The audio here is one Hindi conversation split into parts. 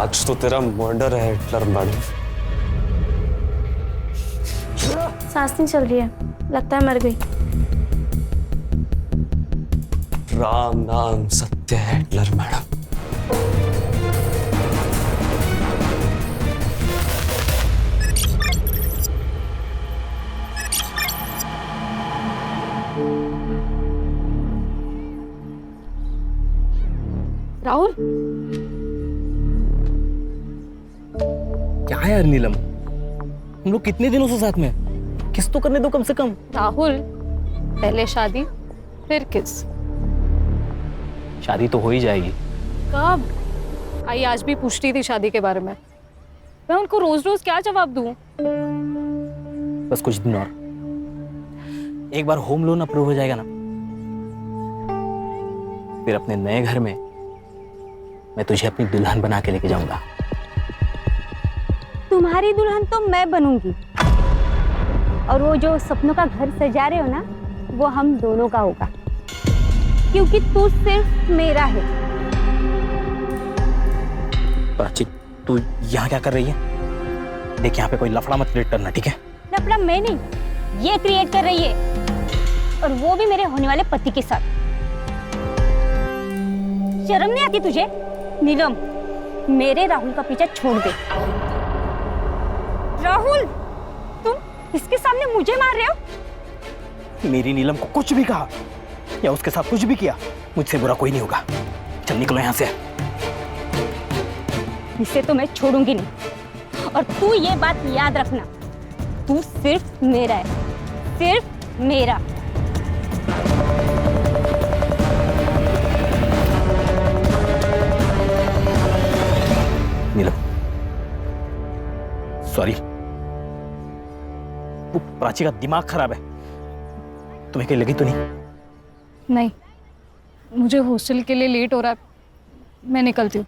आज तो तेरा मर्डर है हिटलर मैडम। सांस नहीं चल रही है, लगता है मर गई। राम नाम सत्य है हिटलर मैडम। राहुल, क्या है यार नीलम, हम लोग कितने दिनों से साथ में हैं? किस तो करने दो कम से कम। राहुल, पहले शादी फिर किस। शादी तो हो ही जाएगी। कब? आई आज भी पूछती थी शादी के बारे में। मैं उनको रोज रोज क्या जवाब दूं? बस कुछ दिन और, एक बार होम लोन अप्रूव हो जाएगा ना, फिर अपने नए घर में मैं तुझे अपनी दुल्हन बना के लेके जाऊंगा। तुम्हारी दुल्हन तो मैं बनूंगी, और वो जो सपनों का घर सजा रहे हो ना, वो हम दोनों का होगा, क्योंकि तू सिर्फ मेरा है। प्राची, तू यहाँ क्या कर रही है? देख, यहाँ पे कोई लफड़ा मत क्रिएट करना, ठीक है? लफड़ा मैं नहीं, ये क्रिएट कर रही है, और वो भी मेरे होने वाले पति के साथ। शर्म नहीं आती तुझे? नीलम, मेरे राहुल का पीछा छोड़ दे। राहुल, तुम इसके सामने मुझे मार रहे हो? मेरी नीलम को कुछ भी कहा या उसके साथ कुछ भी किया, मुझसे बुरा कोई नहीं होगा। चल निकलो यहाँ से। इसे तो मैं छोड़ूंगी नहीं, और तू ये बात याद रखना, तू सिर्फ मेरा है, सिर्फ मेरा। नीलम, सॉरी, वो प्राची का दिमाग खराब है। तुम्हें कहीं लगी तो नहीं? नहीं, मुझे हॉस्टल के लिए लेट हो रहा है, मैं निकलती हूँ।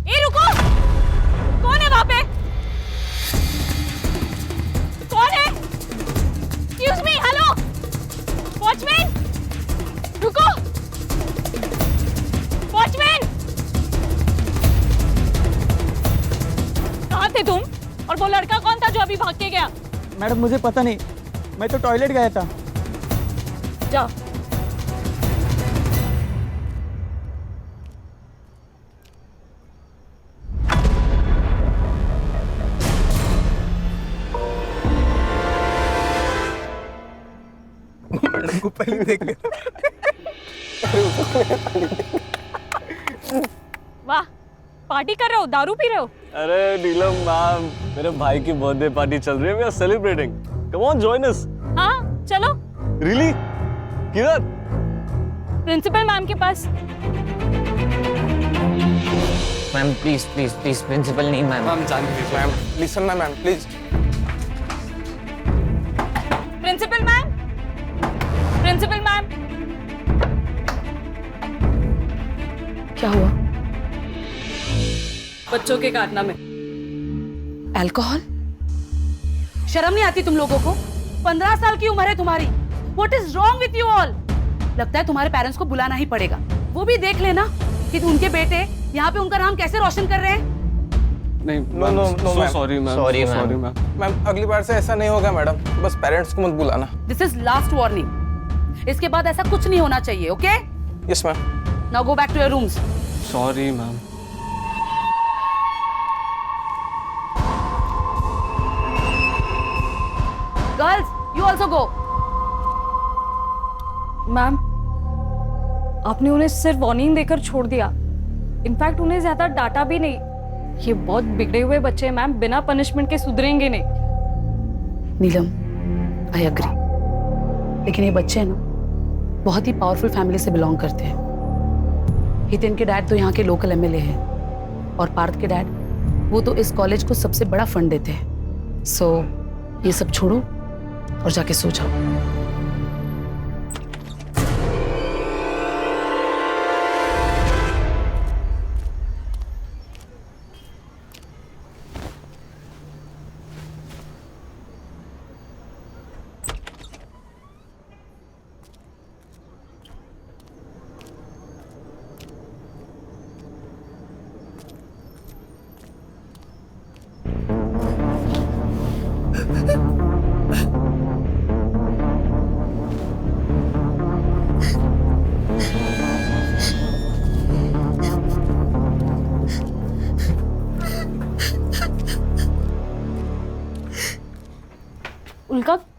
ए रुको, कौन है वहां पे? कौन है? एक्सक्यूज मी, हेलो वॉचमैन, रुको वॉचमैन। कहाँ थे तुम? और वो लड़का कौन था जो अभी भाग के गया? मैडम मुझे पता नहीं, मैं तो टॉयलेट गया था। जाओ। मैडम को पहले देख ले। वाह, पार्टी कर रहे हो, दारू पी रहे हो? अरे नीलम मैम, मेरे भाई की बर्थडे पार्टी चल रही है, we are celebrating. Come on, join us. हाँ चलो। रियली? किधर? प्रिंसिपल मैम के पास। Ma'am please please please, principal नहीं मैम। मैम जान प्लीज, मैम लिसन ना ma'am please. Principal ma'am, principal ma'am. क्या हुआ? बच्चों के कारनामे। अल्कोहल? शर्म नहीं आती तुम लोगों को? 15 साल की उम्र है तुम्हारी। What is wrong with you all? लगता है तुम्हारे पेरेंट्स को बुलाना ही पड़ेगा। वो भी देख लेना कि उनके बेटे यहाँ पे उनका नाम कैसे रोशन कर रहे हैं। नहीं, no no no ma'am, sorry ma'am, Sorry, sorry ma'am. Ma'am. Ma'am अगली बार से ऐसा नहीं होगा मैडम, बस पेरेंट्स को मत बुलाना। This is last warning. इसके बाद ऐसा कुछ नहीं होना चाहिए, okay? Yes ma'am. Now go back to your rooms. Sorry ma'am. Girls, you also go. Ma'am, आपने उन्हें सिर्फ वार्निंग देकर छोड़ दिया। इनफैक्ट उन्हें ज्यादा डांटा भी नहीं। ये बहुत बिगड़े हुए बच्चे हैं मैम, बिना पनिशमेंट के सुधरेंगे नहीं। नीलम, आई एग्री, लेकिन ये बच्चे हैं ना, बहुत ही पावरफुल फैमिली से बिलोंग करते हैं। हितेन के डैड तो यहाँ के लोकल एमएलए हैं, और पार्थ के डैड, वो तो इस कॉलेज को सबसे बड़ा फंड देते हैं। सो ये सब छोड़ो और जाके सो जाओ।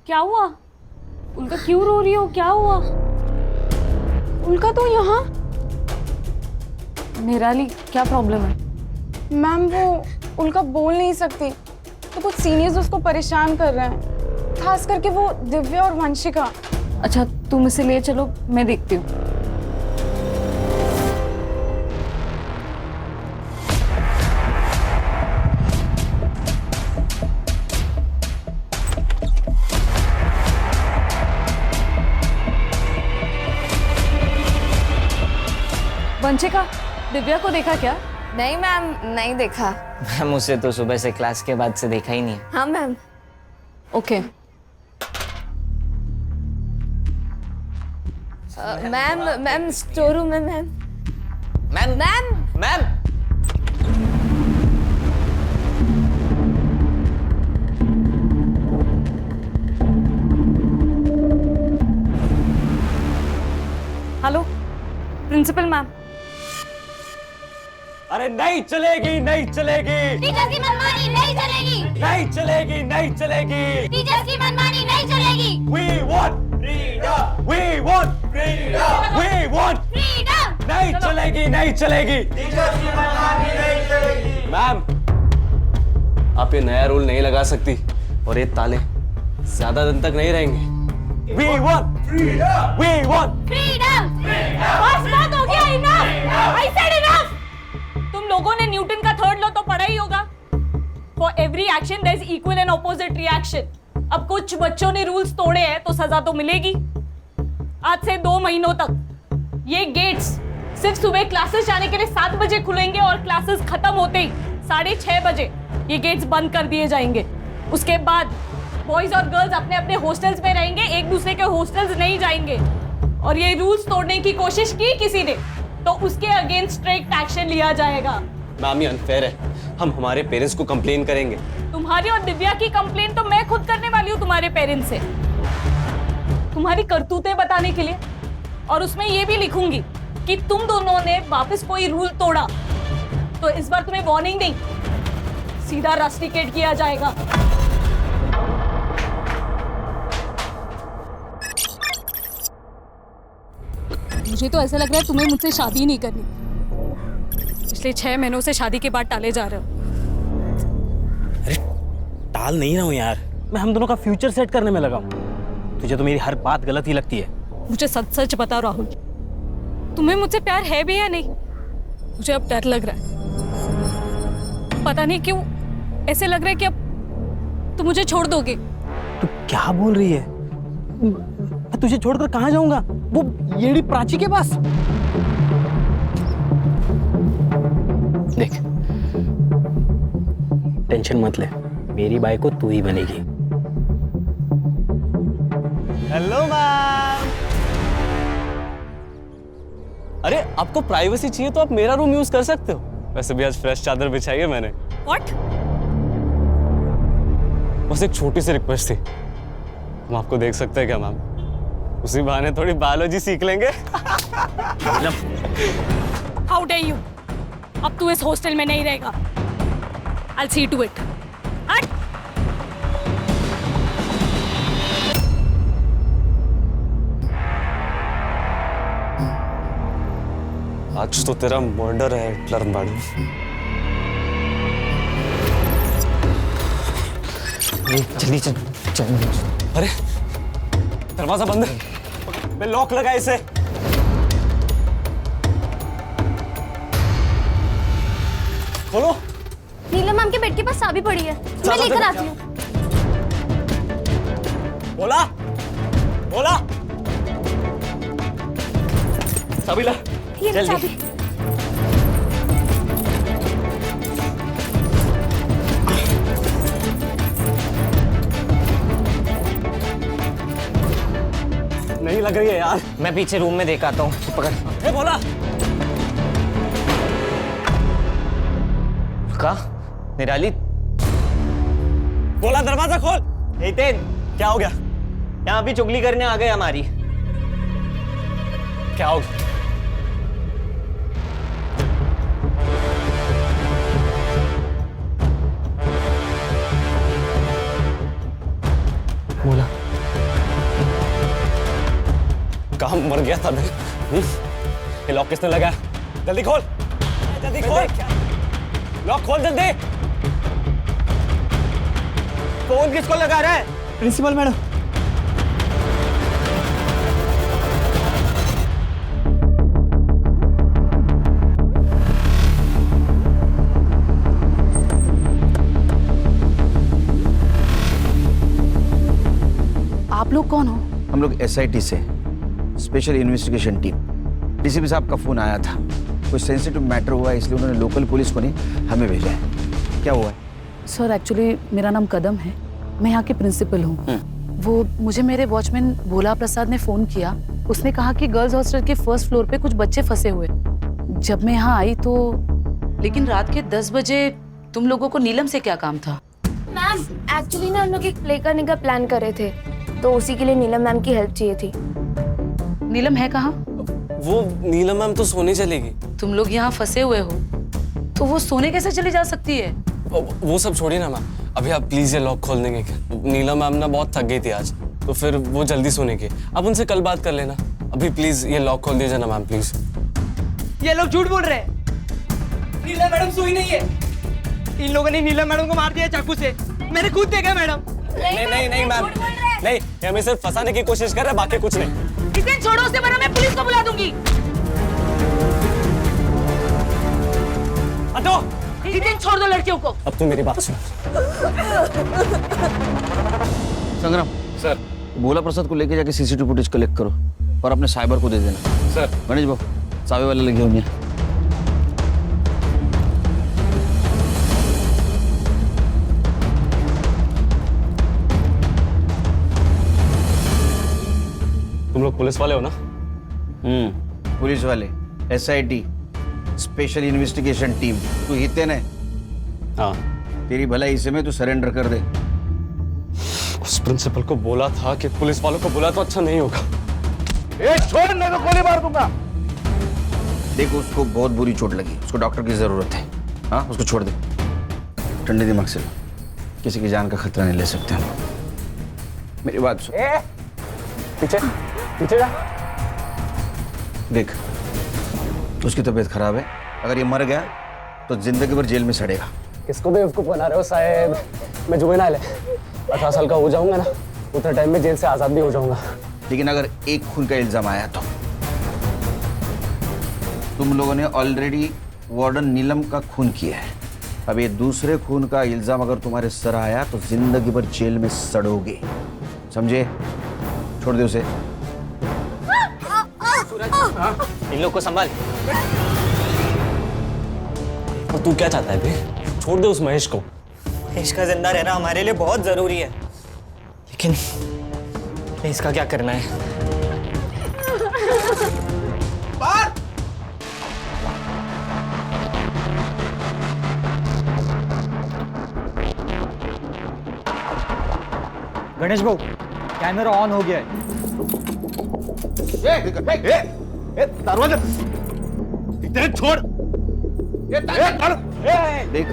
क्या हुआ? उनका क्यों रो रही हो? क्या हुआ? उनका तो यहाँ निराली, क्या प्रॉब्लम है? मैम वो उनका बोल नहीं सकती तो कुछ सीनियर्स उसको परेशान कर रहे हैं, खास करके वो दिव्या और वंशिका। अच्छा, तुम इसे ले चलो, मैं देखती हूँ। वंशिका, दिव्या को देखा क्या? नहीं मैम, नहीं देखा। मैम उसे तो सुबह से क्लास के बाद से देखा ही नहीं है। हाँ ma'am. Okay. Ma'am store room में ma'am. Ma'am ma'am ma'am hello principal ma'am. अरे नहीं चलेगी, नहीं चलेगी, टीचर्स की मनमानी नहीं चलेगी। नहीं चलेगी, नहीं चलेगी। टीचर्स की मनमानी नहीं चलेगी। We want freedom. We want freedom. We want freedom. नहीं चलेगी, नहीं चलेगी। मैम, आप ये नया रूल नहीं लगा सकती और ये ताले ज्यादा दिन तक नहीं रहेंगे। We want freedom. We want freedom. बस बात हो गया, इनफ। I said enough। तुम लोगों ने न्यूटन का थर्ड लॉ तो पढ़ा ही होगा। For every action there is equal and opposite reaction. अब कुछ बच्चों ने रूल्स तोड़े हैं तो सजा तो मिलेगी। आज से 2 महीनों तक ये गेट्स सिर्फ सुबह क्लासेस जाने के लिए 7 बजे खुलेंगे और क्लासेस खत्म होते ही 6:30 बजे ये गेट्स बंद कर दिए जाएंगे। उसके बाद बॉयज और गर्ल्स अपने अपने हॉस्टल्स में रहेंगे, एक दूसरे के हॉस्टल्स नहीं जाएंगे। और ये रूल्स तोड़ने की कोशिश की किसी ने तो उसके अगेंस्ट स्ट्रिक्ट एक्शन लिया जाएगा। मैम ये अनफेयर है, हम हमारे पेरेंट्स को कंप्लेन करेंगे। तुम्हारी और दिव्या की कंप्लेन तो मैं खुद करने वाली हूँ तुम्हारे पेरेंट्स से, तुम्हारी करतूतें बताने के लिए। और उसमें ये भी लिखूंगी कि तुम दोनों ने वापस कोई रूल तोड़ा तो इस बार तुम्हें वार्निंग नहीं, सीधा रस्टिकेट किया जाएगा। मुझे तो ऐसा लग रहा है तुम्हें मुझसे शादी नहीं करनी। पिछले 6 महीनों से शादी के बाद टाले जा रहे हो। अरे टाल नहीं रहा हूँ यार, मैं हम दोनों का फ्यूचर सेट करने में लगा हूँ। तुझे तो मेरी हर बात गलत ही लगती है। मुझे सच सच बताओ राहुल, तुम्हें मुझसे प्यार है भी या नहीं? मुझे अब डर लग रहा है, पता नहीं क्यों ऐसे लग रहा है कि अब तुम मुझे छोड़ दोगे। तू क्या बोल रही है? मैं तुझे छोड़कर कहाँ जाऊंगा? वो येड़ी प्राची के पास। देख, टेंशन मत ले, मेरी बाई को तू ही बनेगी। Hello ma'am. अरे आपको प्राइवेसी चाहिए तो आप मेरा रूम यूज कर सकते हो। वैसे भी आज फ्रेश चादर बिछाई है मैंने। व्हाट? बस एक छोटी सी रिक्वेस्ट थी, हम आपको देख सकते हैं क्या मैम? उसी बहाने थोड़ी बायोलॉजी सीख लेंगे। How day you! अब तू इस हॉस्टल में नहीं रहेगा। I'll see to it. हट! आज तो तेरा मर्डर है हिटलर मैडम। जल्दी चल चल। अरे दरवाजा बंद है, मैं लॉक लगा इसे। खोलो। नीलम मैम के बेड के पास चाबी पड़ी है, मैं लेकर आती हूँ। बोला बोला चाबी ला। ये लो जल्दी। चाबी। नहीं लग रही है यार। मैं पीछे रूम में देख आता हूँ, तू पकड़। ए बोला। का निराली, बोला दरवाजा खोल। हितेन, क्या हो गया? यहाँ भी चुगली करने आ गए हमारी। क्या हो गया? बोला कहाँ मर गया था मैं? ये लॉक किसने लगाया? जल्दी खोल, जल्दी खोल, लॉक खोल जल्दी। फोन किसको लगा रहा है? Principal madam. आप लोग कौन हो? हम लोग SIT से स्पेशल इन्वेस्टिगेशन टीम। डीसीपी साहब का फोन आया था, कुछ सेंसिटिव मैटर हुआ है, इसलिए उन्होंने लोकल पुलिस को नहीं हमें भेजा है। क्या हुआ है? सर एक्चुअली मेरा नाम कदम है, मैं यहाँ की प्रिंसिपल हूँ। वो मुझे मेरे वॉचमैन भोला प्रसाद ने फोन किया। उसने कहा कि गर्ल्स हॉस्टल के फर्स्ट फ्लोर पे कुछ बच्चे फंसे हुए। जब मैं यहाँ आई तो लेकिन रात के 10 बजे तुम लोगों को नीलम से क्या काम था? मैम एक्चुअली ना हम लोग एक प्ले करने का प्लान कर रहे थे, तो उसी के लिए नीलम मैम की हेल्प चाहिए थी। नीलम है कहाँ? वो नीलम मैम तो सोने चलेगी। तुम लोग यहाँ फंसे हुए हो तो वो सोने कैसे चली जा सकती है? वो सब छोड़िए ना मैम, अभी आप प्लीज ये लॉक खोल देंगे क्या? नीलम मैम ना बहुत थक गई थी आज, तो फिर वो जल्दी सोने की। आप उनसे कल बात कर लेना। अभी प्लीज ये लॉक खोल दीजिए ना मैम, प्लीज। ये लोग झूठ बोल रहे हैं। नीलम मैडम सोई नहीं है। इन लोगों ने नीलम मैडम को मार दिया चाकू से। मैंने खुद देखा मैडम। नहीं मैम, नहीं, ये हमें सिर्फ फंसाने की कोशिश कर रहे हैं, बाकी कुछ नहीं। इसे छोड़ो, उससे वरना मैं पुलिस को बुला दूंगी। हटो, जितेन छोड़ दो लड़कियों को। अब तू मेरी बात सुन। संग्राम सर, भोला प्रसाद को लेके जाके CCTV फुटेज कलेक्ट करो और अपने साइबर को दे देना। सर। गणेश बाबू सावे वाले लगे होंगे। तुम लोग पुलिस वाले हो ना? पुलिस वाले, SIT स्पेशल इन्वेस्टिगेशन टीम। तू हितेन है? हाँ। तेरी भलाई इसे में तू सरेंडर कर दे। उस प्रिंसिपल को बोला था कि पुलिस वालों को बुला तो अच्छा नहीं होगा। छोड़, नहीं तो गोली मार दूंगा। देखो उसको बहुत बुरी चोट लगी, उसको डॉक्टर की जरूरत है। हाँ, उसको छोड़ दे। ठंडे दिमाग से, किसी की जान का खतरा नहीं ले सकते हम। मेरी बात सुन। पीछे पीछे जा। देख, उसकी तबीयत खराब है, अगर ये मर गया तो जिंदगी भर जेल में सड़ेगा। किसको बेवकूफ बना रहे हो साहब? मैं जुवेनाइल है, 18 साल का हो जाऊंगा ना, उतना टाइम में जेल से आजाद भी हो जाऊंगा। लेकिन अगर एक खून का इल्जाम आया तो तुम लोगों ने ऑलरेडी वार्डन नीलम का खून किया है। अब ये दूसरे खून का इल्जाम अगर तुम्हारे सर आया तो जिंदगी भर जेल में सड़ोगे, समझे? छोड़ दे उसे। इन लोग को संभाल। और तू क्या चाहता है बे? छोड़ दे उस महेश को। महेश का जिंदा रहना हमारे लिए बहुत जरूरी है, लेकिन इसका क्या करना है? गणेश भाऊ, कैमरा ऑन हो गया है। दरवाजा छोड़। देख,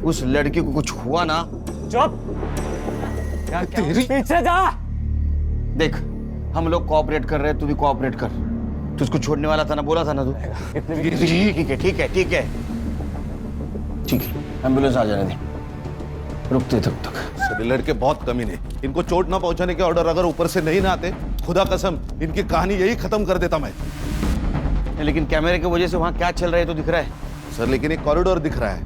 उस लड़की को कुछ हुआ ना। चुप। पीछे जा। देख, हम लोग कोऑपरेट कर रहे हैं, तू भी कोऑपरेट कर। तू उसको छोड़ने वाला था ना, बोला था ना तू। ठीक है, ठीक है, ठीक है, ठीक है। एम्बुलेंस आ जाने दे, रुकते तब तक। सभी लड़के बहुत कमीने, इनको चोट ना पहुंचाने के ऑर्डर अगर ऊपर से नहीं ना आते, खुदा कसम इनकी कहानी यही खत्म कर देता मैं। लेकिन कैमरे की वजह से वहां क्या चल रहा है तो दिख रहा है सर। लेकिन एक कॉरिडोर दिख रहा है,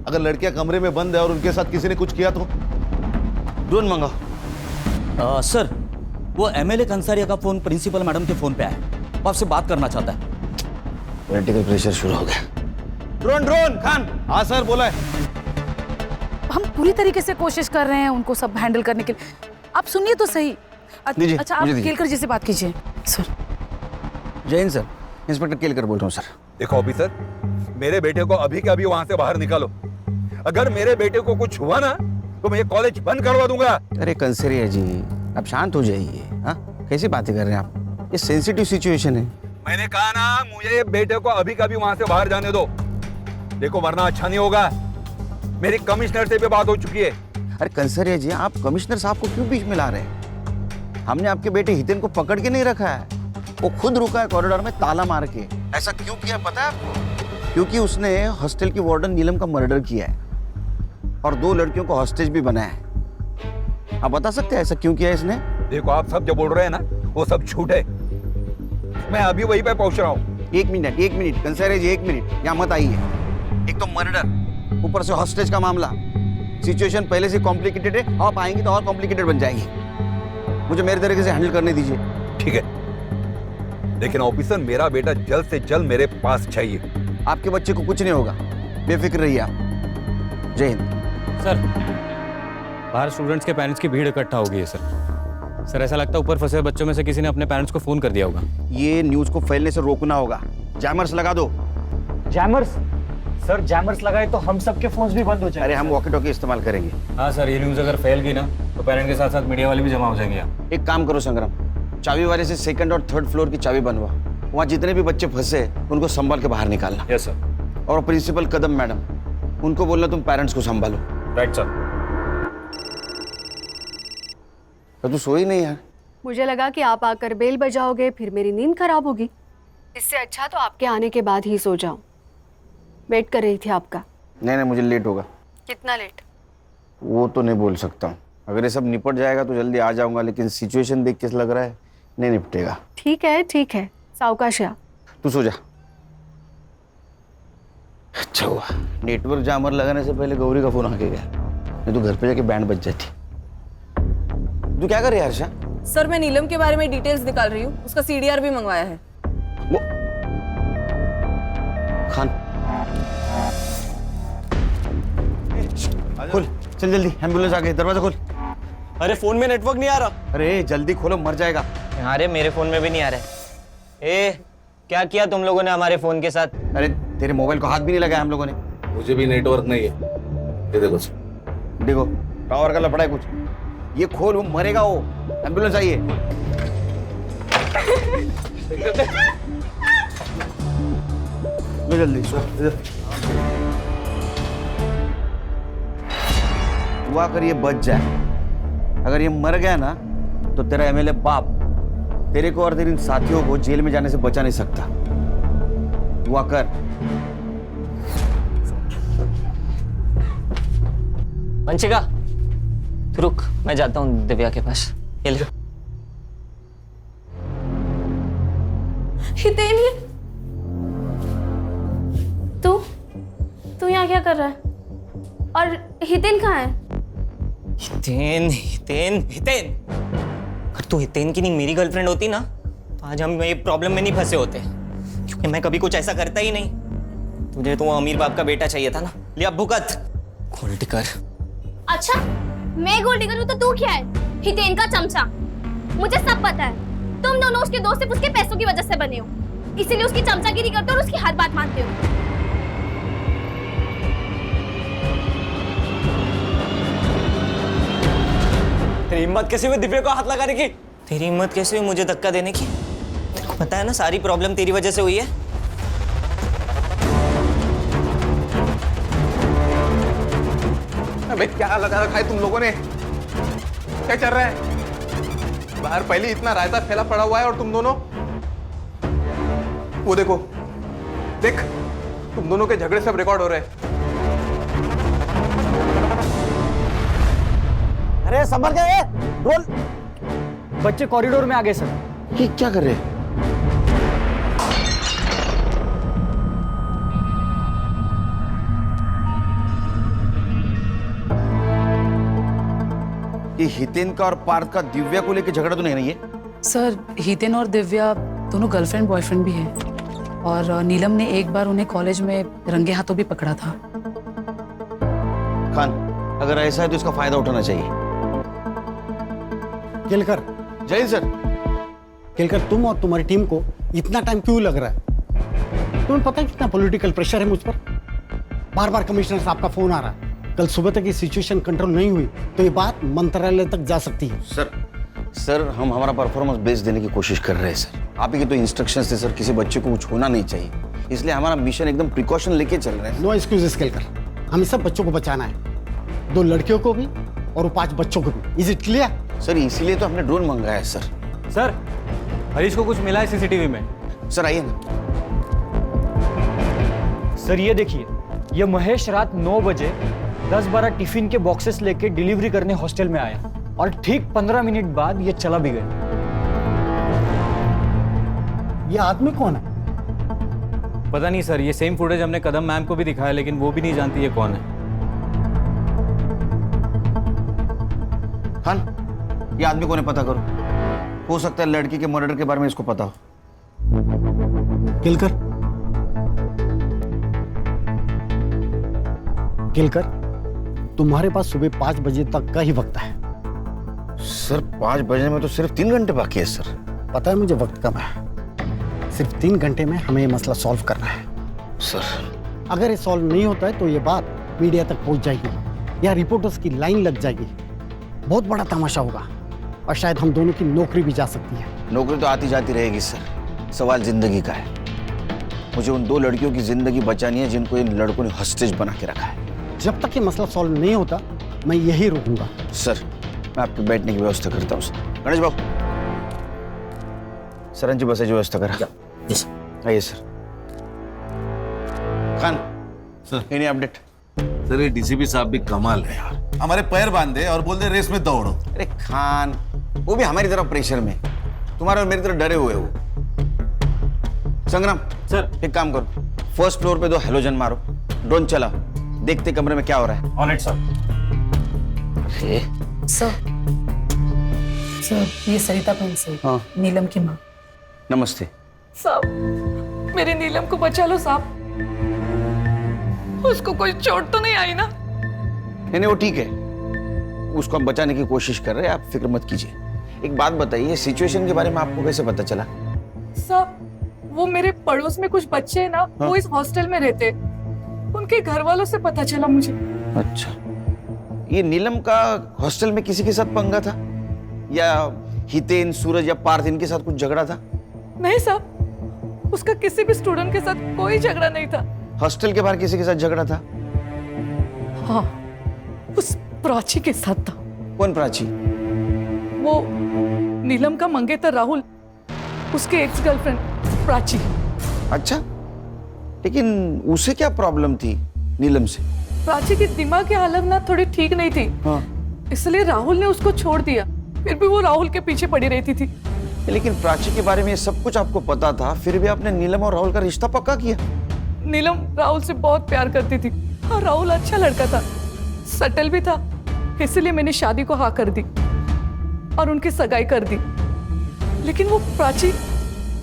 अगर लड़कियां कमरे में बंद है और उनके साथ किसी ने कुछ किया तो। ड्रोन मंगाओ। सर, वो MLA कंसारिया का फोन प्रिंसिपल मैडम के फोन पे आया, वो आपसे बात करना चाहता है। पॉलिटिकल प्रेशर शुरू हो गया। Drone drone Khan. हाँ सर, बोला है। हम पूरी तरीके से कोशिश कर रहे हैं उनको सब हैंडल करने के लिए। आप सुनिए तो सही। अच्छा, आप केलकर जी से बात कीजिए। सर। जय हिंद सर, इंस्पेक्टर केलकर बोल रहा हूँ सर। देखो ऑफिसर, मेरे बेटे को अभी के अभी वहां से बाहर निकालो। अगर मेरे बेटे को कुछ हुआ ना तो मैं ये कॉलेज बंद करवा दूंगा। अरे कंसरिया जी, आप शांत हो जाइए। हाँ, कैसी बातें कर रहे हैं आप? ये सेंसिटिव सिचुएशन है। मैंने कहा ना, मुझे बेटे को अभी कभी वहां से बाहर जाने दो। देखो वरना अच्छा नहीं होगा। मेरी कमिश्नर से भी बात हो चुकी है। अरे कंसरिया जी, आप कमिश्नर साहब को क्यों बीच में ला रहे हैं? हमने आपके बेटे हितेन को पकड़ के नहीं रखा है। वो खुद रुका है कॉरिडोर में ताला मार के। ऐसा क्यों किया पता है आपको? क्योंकि उसने हॉस्टल की वार्डन नीलम का मर्डर किया है और 2 लड़कियों को हॉस्टेज भी बनाया है। आप बता सकते हैं ऐसा क्यों किया है इसने? देखो आप सब जो बोल रहे हैं ना वो सब झूठ है। मैं अभी वहीं पे पहुंच रहा हूँ। एक मिनट कंसरे जी, 1 मिनट यहाँ मत आइए। एक तो मर्डर, ऊपर से हॉस्टेज का मामला, सिचुएशन पहले से कॉम्प्लिकेटेड है। आप आएंगे तो और कॉम्प्लिकेटेड बन जाएगी। मुझे मेरे तरीके से हैंडल करने दीजिए। ठीक है, लेकिन ऑफिसर मेरा बेटा जल्द से जल्द मेरे पास चाहिए। आपके बच्चे को कुछ नहीं होगा, बेफिक्र रहिए आप। जय हिंद। सर, बाहर स्टूडेंट्स के पेरेंट्स की भीड़ इकट्ठा हो गई है सर। ऐसा लगता है ऊपर फंसे बच्चों में से किसी ने अपने पेरेंट्स को फोन कर दिया होगा। ये न्यूज को फैलने से रोकना होगा। जैमर्स लगा दो। जैमर्स? सर जैमर्स लगाए तो हम सबके फोन्स भी बंद हो जाएंगे। अरे हम वॉकी टॉकी इस्तेमाल करेंगे। हाँ सर, ये न्यूज़ अगर फैल गई ना तो पेरेंट के साथ साथ मीडिया वाले भी जमा हो जाएंगे यहाँ। एक काम करो संग्राम, चाबी वाले से 2nd और 3rd फ्लोर की चाबी बनवा। वहाँ जितने भी बच्चे फंसे उनको संभाल के बाहर निकालना। Yes sir. और प्रिंसिपल कदम मैडम, उनको बोलना तुम पेरेंट्स को संभालो। Right sir. तो तू सोई नहीं यार? मुझे लगा कि आप आकर बेल बजाओगे, फिर मेरी नींद खराब होगी। इससे अच्छा तो आपके आने के बाद ही सो जाऊं। वेट कर रही थी आपका। नहीं, मुझे लेट होगा। कितना लेट? वो तो नहीं बोल सकता हूँ। अगर ये सब निपट जाएगा तो जल्दी आ जाऊंगा, लेकिन सिचुएशन देख के लग रहा है नहीं निपटेगा। ठीक है, सावकाश। तू सो जा। अच्छा हुआ नेटवर्क जामर लगाने से पहले गौरी का फोन आके गया, नहीं तो घर पे जाके बैंड बज जाती। तू क्या कर रही है हर्षा? सर मैं नीलम के बारे में डिटेल्स निकाल रही हूँ। उसका CDR भी मंगवाया है। वो खान खोल, चल जल्दी, एम्बुलेंस आ गई, दरवाजा खोल। अरे फोन में नेटवर्क नहीं आ रहा। अरे जल्दी खोलो, मर जाएगा। अरे मेरे फोन में भी नहीं आ रहा है। ए, क्या किया तुम लोगों ने हमारे फोन के साथ? अरे तेरे मोबाइल को हाथ भी नहीं लगाया हम लोगों ने। मुझे भी नेटवर्क नहीं है। ये देखो टावर का लफड़ा है कुछ। ये खोल, वो मरेगा वो। एम्बुलेंस आइए। जल्दी सो। दुआ कर ये बच जाए। अगर ये मर गया ना तो तेरा MLA बाप तेरे को और तेरे साथियों को जेल में जाने से बचा नहीं सकता। दुआ कर। वंशिका, तू रुक, मैं जाता हूँ दिव्या के पास। ये ले। हितेन, तू यहाँ क्या कर रहा है? और हितेन कहाँ है? हितेन, अगर तू हितेन की नहीं मेरी गर्लफ्रेंड होती ना तो आज हम ये प्रॉब्लम में नहीं फंसे होते, क्योंकि मैं कभी कुछ ऐसा करता ही नहीं। तुझे तो वो अमीर बाप का बेटा चाहिए था ना। लिया भुगत। गोल्ड कर। अच्छा, मैं गोल्डी करूँ तो तू क्या है? हितेन का चमचा। मुझे सब पता है। तुम दोनों उसके दोस्त सिर्फ उसके पैसों की वजह से बने हो, इसीलिए उसकी चमचागिरी करते हो और उसकी हर बात मानते हो। तेरी हिम्मत कैसे हुई दिव्या को हाथ लगाने की? तेरी हिम्मत कैसे हुई मुझे धक्का देने की? तेरे को पता है ना सारी प्रॉब्लम तेरी वजह से हुई है। अबे क्या लगा रखा है तुम लोगों ने? क्या चल रहा है बाहर? पहले इतना रायता फैला पड़ा हुआ है और तुम दोनों वो देखो, देख तुम दोनों के झगड़े सब रिकॉर्ड हो रहे हैं। अरे संभल गए, रोल। बच्चे कॉरिडोर में आ गए सर। ये क्या कर रहे हैं? ये हितेन का और पार्थ का दिव्या को लेकर झगड़ा तो नहीं रही है? सर, हितेन और दिव्या दोनों गर्लफ्रेंड बॉयफ्रेंड भी हैं और नीलम ने एक बार उन्हें कॉलेज में रंगे हाथों भी पकड़ा था। खान, अगर ऐसा है तो इसका फायदा उठाना चाहिए। केलकर। जय सर। केलकर, तुम और तुम्हारी टीम को इतना टाइम क्यों लग रहा है? तुम्हें पता है कितना पॉलिटिकल प्रेशर है मुझ पर? बार बार कमिश्नर साहब का फोन आ रहा है। कल सुबह तक ये सिचुएशन कंट्रोल नहीं हुई तो ये बात मंत्रालय तक जा सकती है। सर हम हमारा परफॉर्मेंस बेस देने की कोशिश कर रहे हैं सर। आप ही के तो इंस्ट्रक्शंस थे सर, किसी बच्चे को कुछ होना नहीं चाहिए, इसलिए हमारा मिशन एकदम प्रिकॉशन लेके चल रहे हैं। नो एक्सक्यूजेस केलकर, हमें सब बच्चों को बचाना है, 2 लड़कियों को भी और 5 बच्चों को भी। Is it clear? सर इसीलिए तो हमने ड्रोन मंगाया है सर। सर हरीश को कुछ मिला है सीसीटीवी में? सर आइए ना। सर ये देखिए, ये महेश रात 9 बजे 10-12 टिफिन के बॉक्सेस लेके डिलीवरी करने हॉस्टल में आया और ठीक 15 मिनट बाद ये चला भी गया। ये आदमी कौन है? पता नहीं सर, ये सेम फुटेज हमने कदम मैम को भी दिखाया, लेकिन वो भी नहीं जानती ये कौन है। खान, ये आदमी कौन है पता करो। हो सकता है लड़की के मर्डर के बारे में इसको पता हो। किलकर, किलकर, तुम्हारे पास सुबह 5 बजे तक का ही वक्त है। सर 5 बजे में तो सिर्फ 3 घंटे बाकी है सर। पता है मुझे वक्त कम है, सिर्फ 3 घंटे में हमें ये मसला सॉल्व करना है। सर अगर ये सॉल्व नहीं होता है तो ये बात मीडिया तक पहुंच जाएगी या रिपोर्टर्स की लाइन लग जाएगी। बहुत बड़ा तमाशा होगा और शायद हम दोनों की नौकरी भी जा सकती है। नौकरी तो आती जाती रहेगी सर, सवाल जिंदगी का है। मुझे उन 2 लड़कियों की जिंदगी बचानी है जिनको इन लड़कों ने हॉस्टेज बना के रखा है। जब तक ये मसला सॉल्व नहीं होता मैं यही रुकूंगा। सर मैं आपके बैठने की व्यवस्था करता हूँ। गणेश बाबू, सरंजी बस की व्यवस्था करा। आइए सर। खान सर, इन्हें अपडेट। सर ये डीसीपी साहब भी कमाल है यार, हमारे पैर बांधे और बोल दे रेस में दौड़ो। अरे खान, वो भी हमारी तरफ प्रेशर में, तुम्हारे और मेरी तरफ डरे हुए हो। संग्राम सर, एक काम करो, फर्स्ट फ्लोर पे 2 हेलोजन मारो, ड्रोन चलाओ, देखते कमरे में क्या हो रहा है। On it sir. सर, ये सरिता प्रिंसिपल, हाँ। नीलम की माँ। नमस्ते। साहब, मेरे नीलम को बचा लो साहब, उसको कोई चोट तो नहीं आई ना? नहीं वो ठीक है, उसको हम बचाने की कोशिश कर रहे हैं, आप फिक्र मत कीजिए। एक बात बताइए, सिचुएशन के बारे में आपको कैसे पता चला? साहब, वो मेरे पड़ोस में कुछ बच्चे हैं ना, हाँ? वो इस हॉस्टल में रहते, उनके घर वालों से पता चला मुझे। अच्छा, ये नीलम का हॉस्टल में किसी के साथ पंगा था या हितेन, सूरज या पार्थ इनके साथ कुछ झगड़ा था? नहीं साहब, उसका किसी भी स्टूडेंट के साथ कोई झगड़ा नहीं था। हॉस्टल के बाहर किसी के साथ झगड़ा था? हाँ, उस प्राची के साथ था। कौन प्राची? वो नीलम का मंगेतर राहुल, उसके एक्स गर्लफ्रेंड प्राची। अच्छा, लेकिन उसे क्या प्रॉब्लम थी नीलम से? प्राची की दिमाग की हालत ना थोड़ी ठीक नहीं थी, हाँ। इसलिए राहुल ने उसको छोड़ दिया, फिर भी वो राहुल के पीछे पड़ी रहती थी। लेकिन प्राची के बारे में ये सब कुछ आपको पता था, फिर भी आपने नीलम और राहुल का रिश्ता पक्का किया? नीलम राहुल से बहुत प्यार करती थी और राहुल अच्छा लड़का था, सटल भी था, इसलिए मैंने शादी को हाँ कर दी और उनकी सगाई कर दी। लेकिन वो प्राची,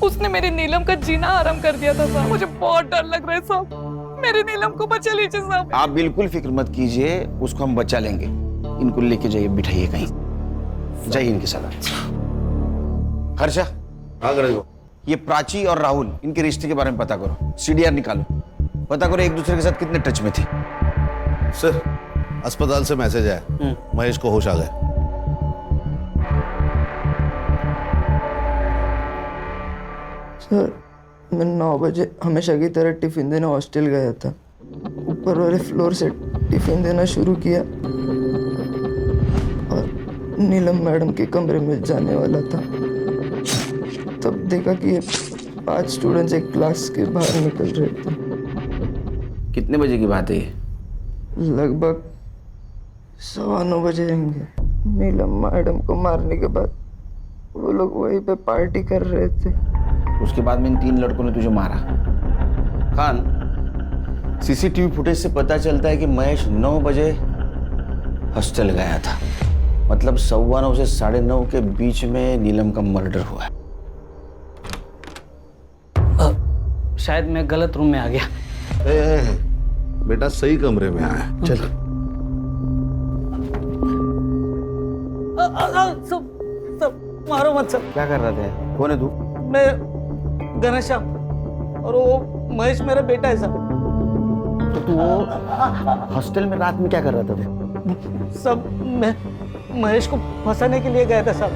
उसने मेरी नीलम का जीना आराम कर दिया था साहब। मुझे बहुत डर लग रहा है साहब, मेरी नीलम को बचा लीजिए साहब। आप बिल्कुल फिक्र मत कीजिए, उसको हम बचा लेंगे। इनको लेके जाइए, बिठाइए कहीं, जाइए इनके साथ। हर्षा, ये प्राची और राहुल, इनके रिश्ते के बारे में पता करो, सीडीआर निकालो, पता करो एक दूसरे के साथ कितने टच में थे। सर अस्पताल से मैसेज आया, महेश को होश आ गया। सर मैं 9 बजे हमेशा की तरह टिफिन देने हॉस्टल गया था, ऊपर वाले फ्लोर से टिफिन देना शुरू किया और नीलम मैडम के कमरे में जाने वाला था, तब देखा कि ये 5 स्टूडेंट्स एक क्लास के बाहर निकल रहे थे। कितने बजे की बात है ये? लगभग 9:15 बजे होंगे। नीलम मैडम को मारने के बाद वो लोग वहीं पे पार्टी कर रहे थे। उसके बाद में इन 3 लड़कों ने तुझे मारा। खान, सीसीटीवी फुटेज से पता चलता है कि महेश 9 बजे हॉस्टल गया था, मतलब 9:15 से 9:30 के बीच में नीलम का मर्डर हुआ है। शायद मैं गलत रूम में आ गया। बेटा सही कमरे में आया, चल। सब मारो मत सब। क्या कर रहा था? कौन है तू? मैं घनश्याम और वो महेश मेरा बेटा है साहब। तो तू वो हॉस्टल में रात में क्या कर रहा था? सब मैं महेश को फंसाने के लिए गया था साहब।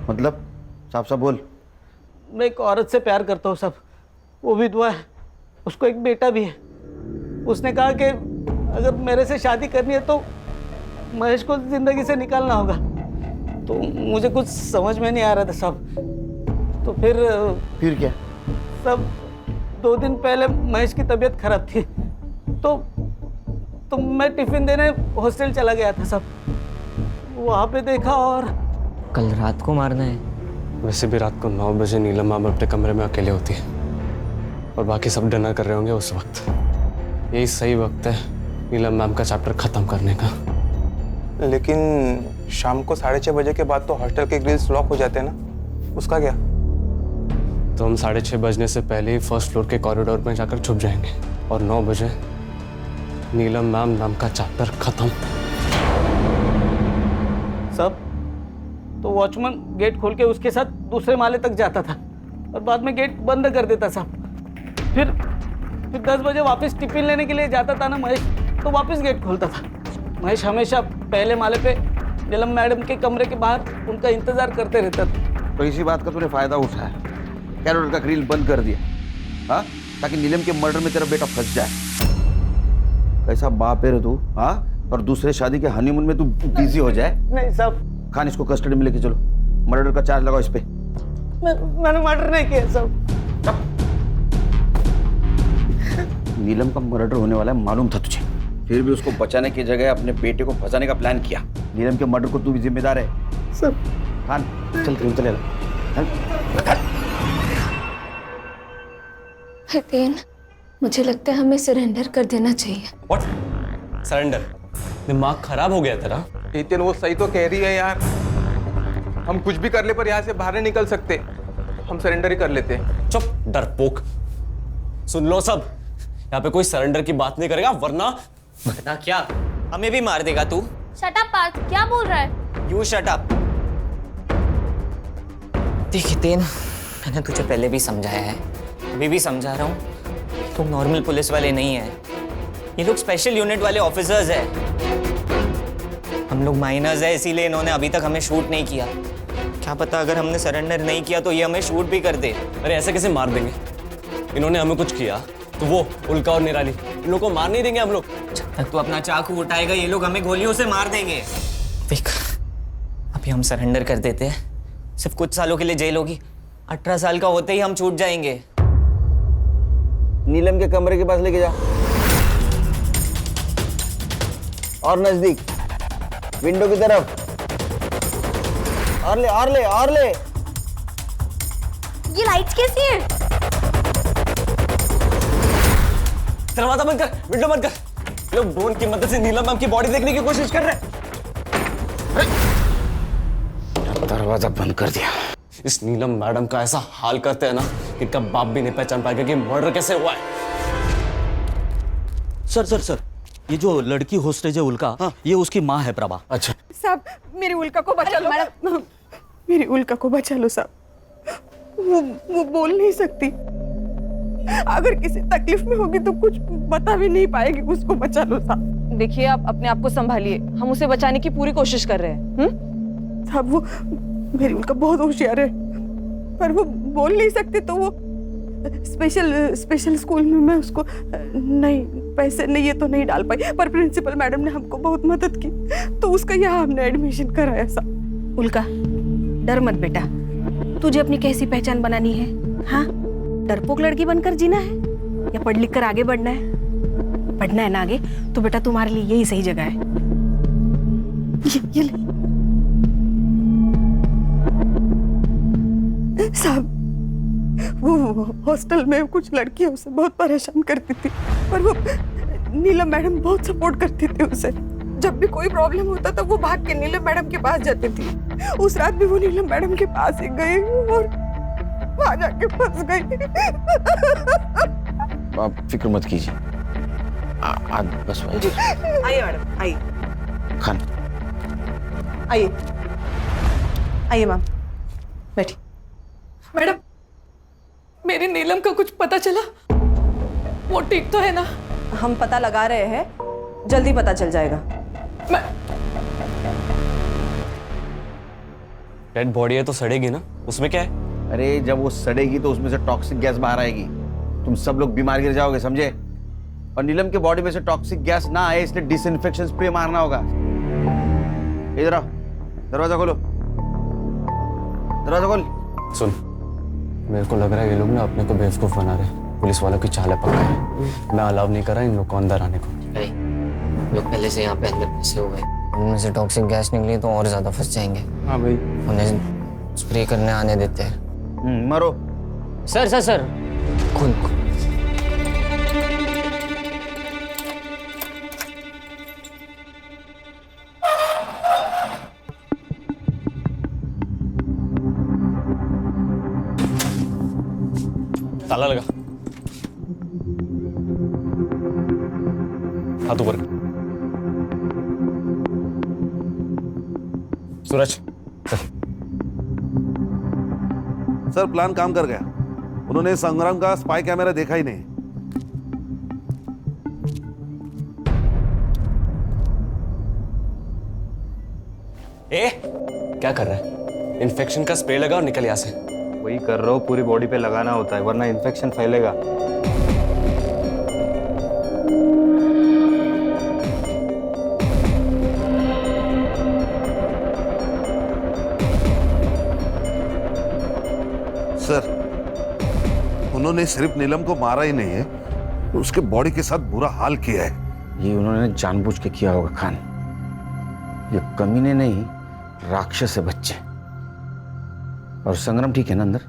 मतलब साफ साफ बोल। मैं एक औरत से प्यार करता हूँ साहब, वो विधवा है, उसको एक बेटा भी है। उसने कहा कि अगर मेरे से शादी करनी है तो महेश को जिंदगी से निकालना होगा। तो मुझे कुछ समझ में नहीं आ रहा था साहब। तो फिर क्या सब 2 दिन पहले महेश की तबीयत खराब थी, तो मैं टिफिन देने हॉस्टल चला गया था साहब। वहाँ पे देखा और कल रात को मारना है? वैसे भी रात को 9 बजे नीलम मैम अपने कमरे में अकेले होती है और बाकी सब डिनर कर रहे होंगे उस वक्त। यही सही वक्त है नीलम मैम का चैप्टर खत्म करने का। लेकिन शाम को 6:30 बजे के बाद तो हॉस्टल के ग्रिल्स लॉक हो जाते हैं ना, उसका क्या? तो हम 6:30 बजने से पहले ही फर्स्ट फ्लोर के कॉरिडोर में जाकर छुप जाएंगे और 9 बजे नीलम मैम नाम का चैप्टर खत्म। सब तो वॉचमैन गेट खोल के उसके साथ दूसरे माले तक जाता था और बाद में गेट बंद कर देता साहब। फिर 10 बजे वापस टिफिन लेने के लिए जाता था ना महेश, तो वापस गेट खोलता था। महेश हमेशा पहले माले पे नीलम मैडम के कमरे के बाहर उनका इंतजार करते रहता था। तो इसी बात का तूने फायदा उठाया, कैरोल का ग्रिल बंद कर दिया, हाँ, ताकि नीलम के मर्डर में तेरा बेटा फंस जाए। कैसा बाप है रे तू, हाँ? और दूसरे शादी के हनीमून में तू बिजी हो जाए। नहीं साहब, खान इसको कस्टडी में लेके चलो, मर्डर का चार्ज लगाओ इस पे। मैंने मर्डर नहीं किया साहब। नीलम का मर्डर होने वाला है मालूम था तुझे, फिर भी उसको बचाने की जगह अपने बेटे को फंसाने का प्लान किया। नीलम के मर्डर को तू भी जिम्मेदार है सर। खान चल चले हितेन, मुझे लगता है हमें सरेंडर कर देना चाहिए। व्हाट? सरेंडर? दिमाग खराब हो गया तेरा? हितेन वो सही तो कह रही है यार, हम कुछ भी कर ले पर यहाँ से बाहर नहीं निकल सकते, हम सरेंडर ही कर लेते हैं। चुप डरपोक। सुन लो सब, यहाँ पे कोई सरेंडर की बात नहीं करेगा वरना क्या हमें भी मार देगा तू? शट अप पार्थ, क्या बोल रहा है? You shut up. देख हितेन, मैंने तुझे पहले भी समझाया है, अभी भी समझा रहा हूँ, तुम नॉर्मल पुलिस वाले नहीं है, ये लोग स्पेशल यूनिट वाले ऑफिसर्स हैं। हम लोग माइनर्स हैं, इसीलिए इन्होंने अभी तक हमें शूट नहीं किया। क्या पता अगर हमने सरेंडर नहीं किया तो ये हमें शूट भी कर दे। अरे ऐसे कैसे मार देंगे? इन्होंने हमें कुछ किया तो वो उल्का और निराली इन लोगों को मार नहीं देंगे हम लोग। जब तक तू अपना चाकू उठाएगा ये लोग हमें गोलियों से मार देंगे। देख, अभी हम सरेंडर कर देते हैं, सिर्फ कुछ सालों के लिए जेल होगी, 18 साल का होते ही हम छूट जाएंगे। नीलम के कमरे के पास लेके जा, और नजदीक विंडो की तरफ, और ले। ये लाइट्स कैसी हैं? दरवाजा बंद कर, विंडो बंद कर। लोग ड्रोन की मदद से नीलम मैम की बॉडी देखने की कोशिश कर रहे हैं। दरवाजा बंद कर दिया। इस नीलम मैडम का ऐसा हाल करते हैं ना कि इनका बाप भी नहीं पहचान पाएगा कि मर्डर कैसे हुआ है। सर, ये जो लड़की होस्टेज है उल्का, हाँ, ये उसकी माँ है प्रभा। अच्छा साहब, मेरी उल्का को बचा लो मैडम, मेरी उल्का को बचा लो साहब। वो बोल नहीं सकती, अगर किसी तकलीफ में होगी तो कुछ बता भी नहीं पाएगी, उसको बचा लो साहब। देखिए, आप अपने आप को संभालिए, हम उसे बचाने की पूरी कोशिश कर रहे हैं। साहब, वो मेरी उल्का बहुत होशियार है, पर वो बोल नहीं सकती, तो वो स्पेशल स्कूल में मैं उसको नहीं, पैसे नहीं ये तो नहीं डाल पाई, पर प्रिंसिपल मैडम ने हमको बहुत मदद की, तो उसका यहाँ हमने एडमिशन कराया साहब। उल्का, डर मत बेटा, तुझे अपनी कैसी पहचान बनानी है? हाँ, डरपोक लड़की बनकर जीना है या पढ़ लिख कर आगे बढ़ना है? पढ़ना है ना आगे, तो बेटा तुम्हारे लिए यही सही जगह है। ये ले साहब, वो हॉस्टल में कुछ लड़कियां उसे बहुत परेशान करती थी, पर वो नीलम मैडम बहुत सपोर्ट करती थी उसे। जब भी कोई प्रॉब्लम होता था वो भाग के नीलम मैडम के पास जाती थी। उस रात भी वो नीलम मैडम के पास ही गई और वहां जाके फंस गई। आप फिक्र मत कीजिए, बस आइए मैडम, आइए। खान आइए मैम, बैठी। मैडम, मेरी नीलम का कुछ पता चला? वो ठीक तो है ना? हम पता लगा रहे हैं, जल्दी पता चल जाएगा। डेड बॉडी है तो सड़ेगी ना, उसमें क्या है? अरे जब वो सड़ेगी तो उसमें से टॉक्सिक गैस बाहर आएगी, तुम सब लोग बीमार गिर जाओगे, समझे? और नीलम के बॉडी में से टॉक्सिक गैस ना आए इसलिए डिसइंफेक्शन स्प्रे मारना होगा। इधर आओ, दरवाजा खोलो। दरवाजा खोल। सुन, मेरे को लग रहा है ये लोग ना अपने को बेवकूफ बना रहे हैं। पुलिस वालों की चालें पक्का है। मैं अलाउ नहीं कर रहा इन लोग को अंदर आने को। लोग पहले से यहाँ पे अंदर फंसे हुए हैं, उनमें से टॉक्सिक गैस निकली तो और ज्यादा फंस जाएंगे। हाँ भाई, उन्हें स्प्रे करने आने देते हैं। मारो। सर खून। ताला लगा। हाथ ऊपर। सूरज चल। सर प्लान काम कर गया। उन्होंने संग्राम का स्पाई कैमरा देखा ही नहीं। क्या कर रहा है? इन्फेक्शन का स्प्रे लगा और निकल यहाँ से। वही कर रहा हूँ, पूरी बॉडी पे लगाना होता है वरना इन्फेक्शन फैलेगा। सर उन्होंने सिर्फ नीलम को मारा ही नहीं है, उसके बॉडी के साथ बुरा हाल किया है। ये उन्होंने जानबूझ के किया होगा खान। ये कमीने नहीं, राक्षस है बच्चे। और संग्राम ठीक है ना अंदर?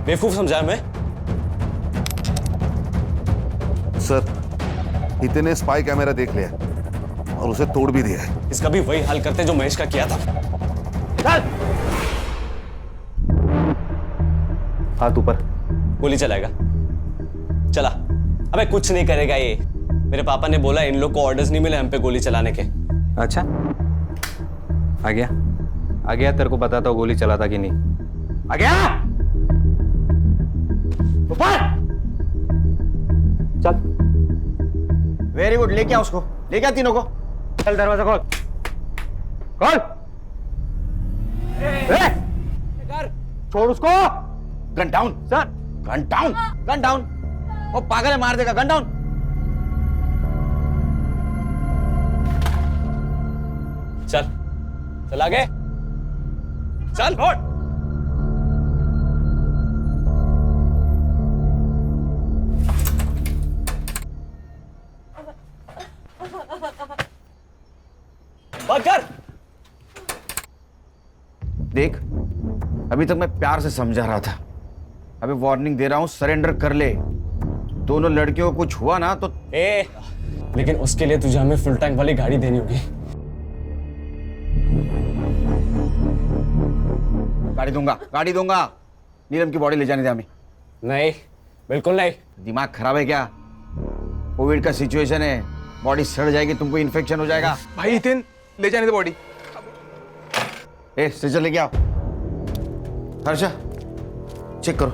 बेवकूफ समझा मैं? सर हितेन ने स्पाई कैमरा देख लिया और उसे तोड़ भी दिया है। इसका भी वही हाल करते जो महेश का किया था। चल। हाथ ऊपर। गोली चलाएगा। चला। अबे कुछ नहीं करेगा ये। मेरे पापा ने बोला इन लोग को ऑर्डर्स नहीं मिले हम पे गोली चलाने के। अच्छा आ गया तेरे को बताता हूँ गोली चलाता कि नहीं। आ गया ऊपर। चल। वेरी गुड, लेके आ उसको, लेके आ तीनों को। चल दरवाजा खोल। खोल। छोड़ उसको। Gun down sir, gun down, gun down. वो पागल है, मार देगा। Gun down. चल चल आगे चल। कर। देख अभी तक मैं प्यार से समझा रहा था, अभी वार्निंग दे रहा हूं, सरेंडर कर ले। दोनों लड़कियों को कुछ हुआ ना तो लेकिन उसके लिए तुझे हमें फुल टैंक वाली गाड़ी देनी होगी। गाड़ी दूंगा। नीलम की बॉडी ले जाने दे हमें। नहीं, बिल्कुल नहीं। दिमाग खराब है क्या? कोविड का सिचुएशन है, बॉडी सड़ जाएगी, तुमको इन्फेक्शन हो जाएगा। भाई हितेन ले जाने दे बॉडी। स्ट्रेचर लेके आओ। हर्षा चेक करो।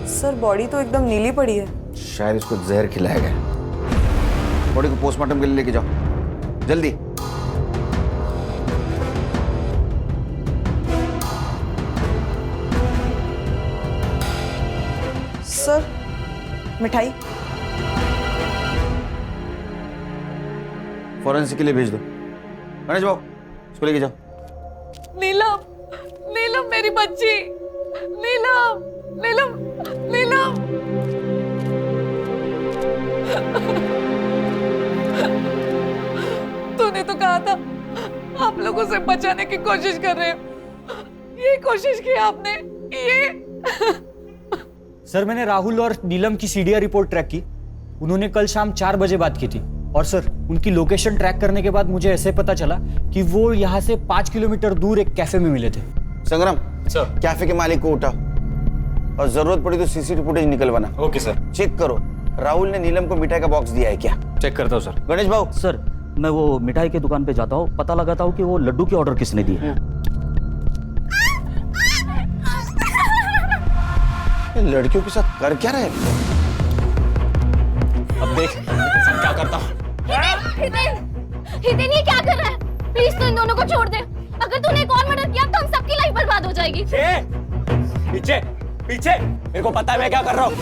सर बॉडी तो एकदम नीली पड़ी है। शायद इसको जहर खिलाया गया। बॉडी को पोस्टमार्टम के लिए लेके जाओ जल्दी। सर मिठाई फॉरेंसिक के लिए भेज दो। गणेश बाबू इसको लेके जाओ। नीलम, नीलम मेरी बच्ची, नीलम, नीलम, नीलम। तूने तो कहा था आप लोगों से बचाने की कोशिश कर रहे हो, ये कोशिश की आपने, ये। सर मैंने राहुल और नीलम की सीडीआर रिपोर्ट ट्रैक की। उन्होंने कल शाम 4 बजे बात की थी और सर उनकी लोकेशन ट्रैक करने के बाद मुझे ऐसे पता चला कि वो यहाँ से 5 किलोमीटर दूर एक कैफे में मिले थे। संग्राम सर, कैफे के मालिक को उठा और जरूरत पड़ी तो सीसीटीवी फुटेज निकलवाना। Okay sir. चेक करो राहुल ने नीलम को मिठाई का बॉक्स दिया है क्या? चेक करता हूँ सर। गणेश भाऊ सर मैं वो मिठाई की दुकान पे जाता हूँ, पता लगाता हूँ कि वो लड्डू की ऑर्डर किसने दी है। लड़कियों के साथ कर क्या रहे? अब देख क्या करता हूँ। हितेन ये क्या कर रहा है? प्लीज तू इन दोनों को छोड़ दे। अगर तूने एक और मर्डर किया तो हम सबकी लाइफ बर्बाद हो जाएगी। पीछे पीछे, मेरे को पता है मैं क्या कर रहा हूँ।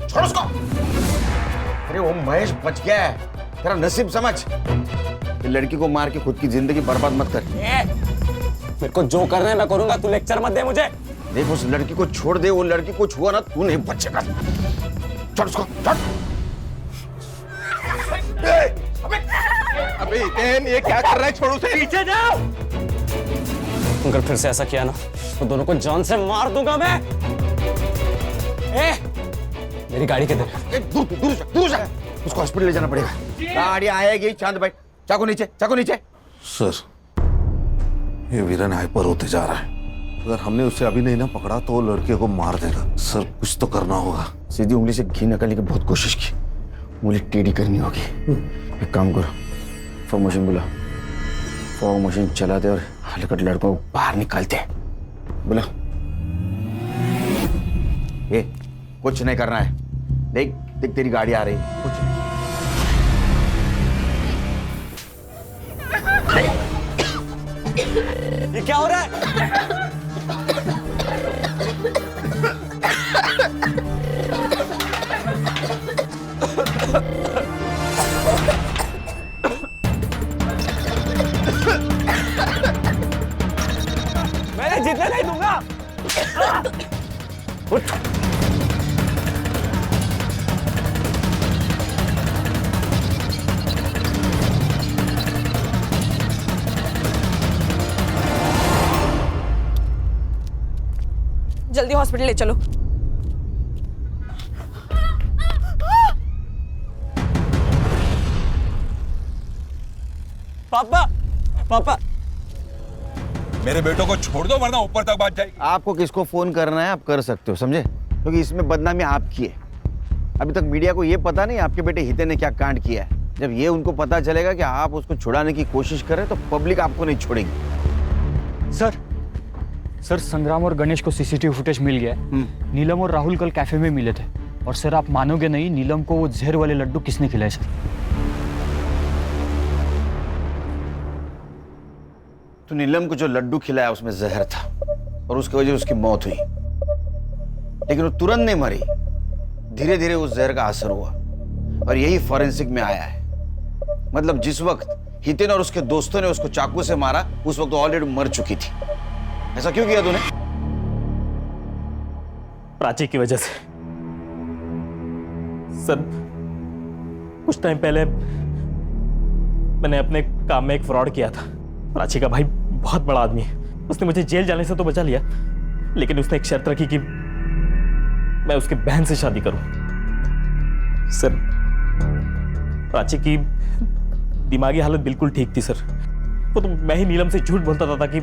छोड़ उसको। अरे वो महेश बच गया है, तेरा नसीब समझ। ये लड़की को मार के खुद की जिंदगी बर्बाद मत कर। मेरे को जो करना है मैं करूंगा, तू लेक्चर मत दे मुझे। देख उस लड़की को छोड़ दे, वो लड़की कुछ हुआ ना तू नहीं बचेगा। छोड़ उसको, छोड़। अबे हितेन, ये क्या कर रहा है? छोड़ उसे। पीछे जाओ। अगर फिर से ऐसा किया ना तो दोनों को जान से मार दूंगा मैं। मेरी गाड़ी किधर है? दूर दूर जा, दूर जा। उसको हॉस्पिटल ले जाना पड़ेगा। गाड़ी आएगी, चांद भाई। चाकू नीचे, चाकू नीचे। सर, ये वीरन हाइपर होते जा रहा है। अगर हमने उसे अभी नहीं ना पकड़ा तो वो लड़के को मार देगा। सर कुछ तो करना होगा। सीधी उंगली से घी निकालने की बहुत कोशिश की, उंगली टेढ़ी करनी होगी। एक काम करो, फॉग मशीन बुला। फॉग मशीन चला दे और हलकट लड़कों को बाहर निकालते हैं। बुला। ये कुछ नहीं करना है। देख देख तेरी गाड़ी आ रही है। कुछ ये क्या हो रहा है? मैं जीतने नहीं दूंगा। उठ। जल्दी हॉस्पिटल ले चलो। पापा, पापा। मेरे बेटों को छोड़ दो वरना ऊपर तक बात जाएगी। आपको किसको फोन करना है आप कर सकते हो, समझे? क्योंकि इसमें बदनामी आपकी है। अभी तक मीडिया को ये पता नहीं आपके बेटे हितेन ने क्या कांड किया है। जब ये उनको पता चलेगा कि आप उसको छुड़ाने की कोशिश कर रहे हैं तो पब्लिक आपको नहीं छोड़ेगी। सर संग्राम और गणेश को सीसीटीवी फुटेज मिल गया है। नीलम और राहुल कल कैफे में मिले थे और सर आप मानोगे नहीं, नीलम को वो जहर वाले लड्डू किसने खिलाए सर? तो नीलम को जो लड्डू खिलाया उसमें जहर था और उसकी वजह से उसकी मौत हुई, लेकिन वो तुरंत नहीं मरी। धीरे धीरे उस जहर का असर हुआ और यही फॉरेंसिक में आया है। मतलब जिस वक्त हितेन और उसके दोस्तों ने उसको चाकू से मारा उस वक्त वो ऑलरेडी मर चुकी थी। ऐसा क्यों किया तूने? प्राची की वजह से। सर कुछ टाइम पहले मैंने अपने काम में एक फ्रॉड किया था। प्राची का भाई बहुत बड़ा आदमी है, उसने मुझे जेल जाने से तो बचा लिया, लेकिन उसने एक शर्त रखी कि मैं उसकी बहन से शादी करूं। सर प्राची की दिमागी हालत बिल्कुल ठीक थी सर। वो तो मैं ही नीलम से झूठ बोलता था कि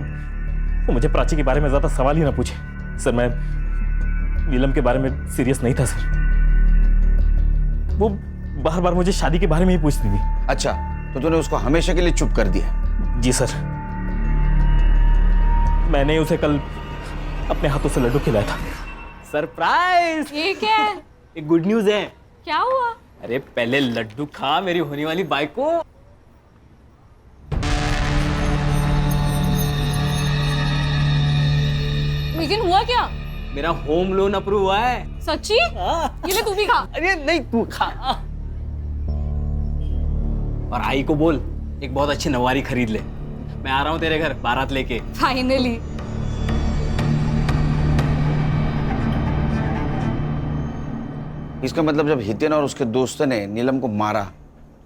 वो मुझे प्राची के बारे में ज्यादा सवाल ही ना पूछे। सर मैं नीलम के बारे में सीरियस नहीं था सर। वो बार बार मुझे शादी के बारे में ही पूछती थी। अच्छा, तो तूने उसको हमेशा के लिए चुप कर दिया? जी सर, मैंने उसे कल अपने हाथों से लड्डू खिलाया था। सरप्राइज! ये क्या है? एक गुड न्यूज है। क्या हुआ? अरे पहले लड्डू खा मेरी होने वाली बाइक को। लेकिन हुआ क्या? मेरा होम लोन अप्रूव हुआ है। सच्ची? ये ले तू भी खा। अरे नहीं तू खा। और आई को बोल एक बहुत अच्छी नवारी खरीद ले। मैं आ रहा हूँ तेरे घर बारात लेके। फाइनली। इसका मतलब जब हितेन और उसके दोस्तों ने नीलम को मारा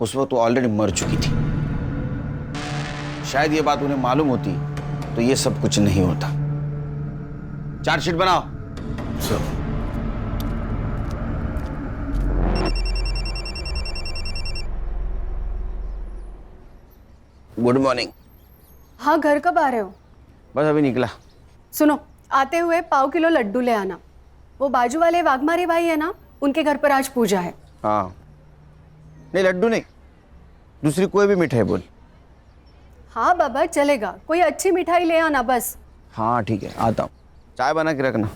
उस वक्त वो ऑलरेडी मर चुकी थी। शायद ये बात उन्हें मालूम होती तो ये सब कुछ नहीं होता। चार्जशीट बनाओ। सर। Good morning. हाँ, घर कब आ रहे हो? बस अभी निकला। सुनो, आते हुए 1.5 किलो लड्डू ले आना। वो बाजू वाले वाघमारे भाई है ना, उनके घर पर आज पूजा है। हाँ, नहीं लड्डू नहीं, दूसरी कोई भी मिठाई बोल। हाँ बाबा चलेगा, कोई अच्छी मिठाई ले आना बस। हाँ ठीक है, आता हूँ। चाय बना के रखना।